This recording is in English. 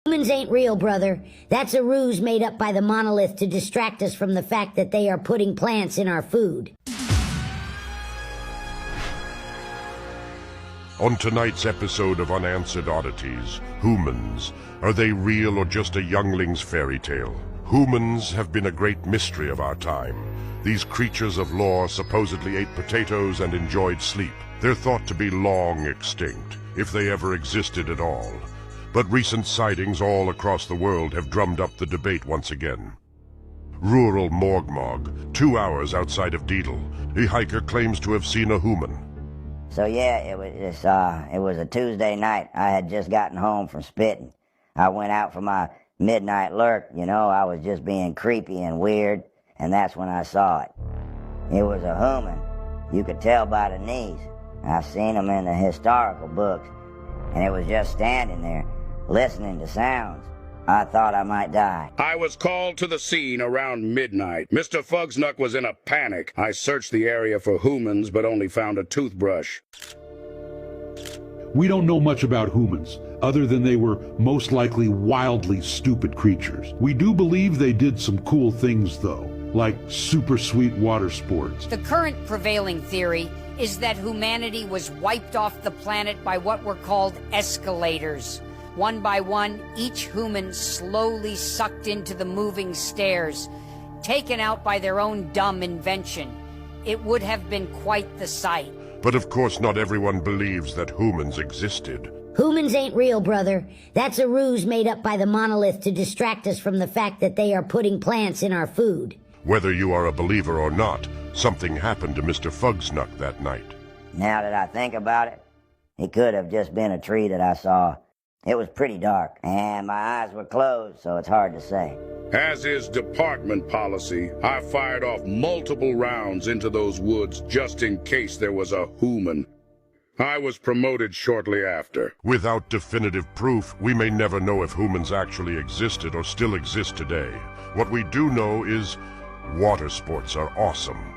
Humans ain't real, brother. That's a ruse made up by the monolith to distract us from the fact that they are putting plants in our food. On tonight's episode of Unanswered Oddities, humans. Are they real or just a youngling's fairy tale? Humans have been a great mystery of our time. These creatures of lore supposedly ate potatoes and enjoyed sleep. They're thought to be long extinct, if they ever existed at all. But recent sightings all across the world have drummed up the debate once again. Rural Morgmog, 2 hours outside of Deedle, a hiker claims to have seen a human. So yeah, it was a Tuesday night. I had just gotten home from spitting. I went out for my midnight lurk, you know. I was just being creepy and weird, and that's when I saw it. It was a human. You could tell by the knees. I've seen them in the historical books, and it was just standing there, listening to sounds. I thought I might die. I was called to the scene around midnight. Mr. Fugsnuck was in a panic. I searched the area for humans, but only found a toothbrush. We don't know much about humans, other than they were most likely wildly stupid creatures. We do believe they did some cool things, though, like super sweet water sports. The current prevailing theory is that humanity was wiped off the planet by what were called escalators. One by one, each human slowly sucked into the moving stairs, taken out by their own dumb invention. It would have been quite the sight. But of course not everyone believes that humans existed. Humans ain't real, brother. That's a ruse made up by the monolith to distract us from the fact that they are putting plants in our food. Whether you are a believer or not, something happened to Mr. Fugsnuck that night. Now that I think about it, it could have just been a tree that I saw. It was pretty dark, and my eyes were closed, so it's hard to say. As is department policy, I fired off multiple rounds into those woods just in case there was a human. I was promoted shortly after. Without definitive proof, we may never know if humans actually existed or still exist today. What we do know is water sports are awesome.